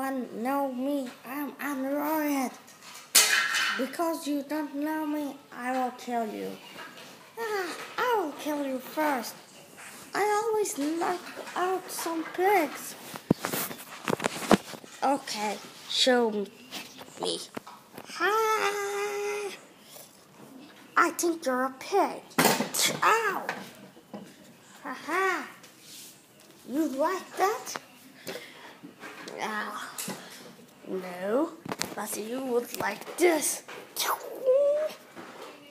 anyone know me, I'm Android. Because you don't know me, I will kill you. I will kill you first. I always knock out some pigs. Okay, show me. Hi. I think you're a pig. Ow! Haha. You like that? No, but you would like this.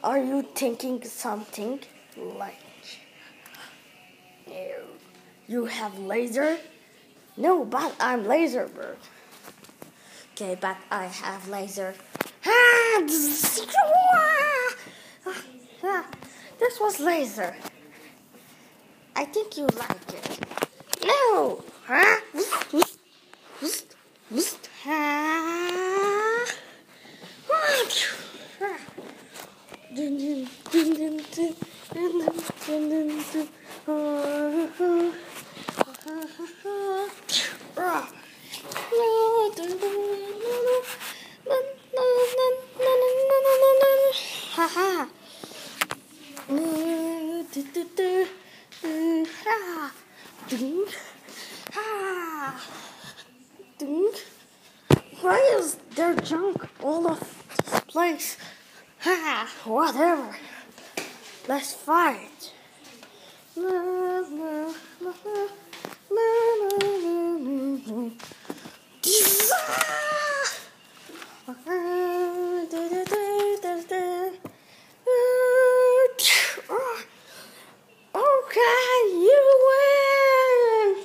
Are you thinking something like... No. You have laser? No, but I'm Lazer bird. Okay, but I have laser. This was laser. I think you like it. No! Why is there junk all of this place? Whatever. Let's fight. Okay, you win.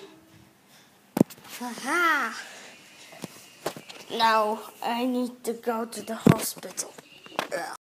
Now I need to go to the hospital.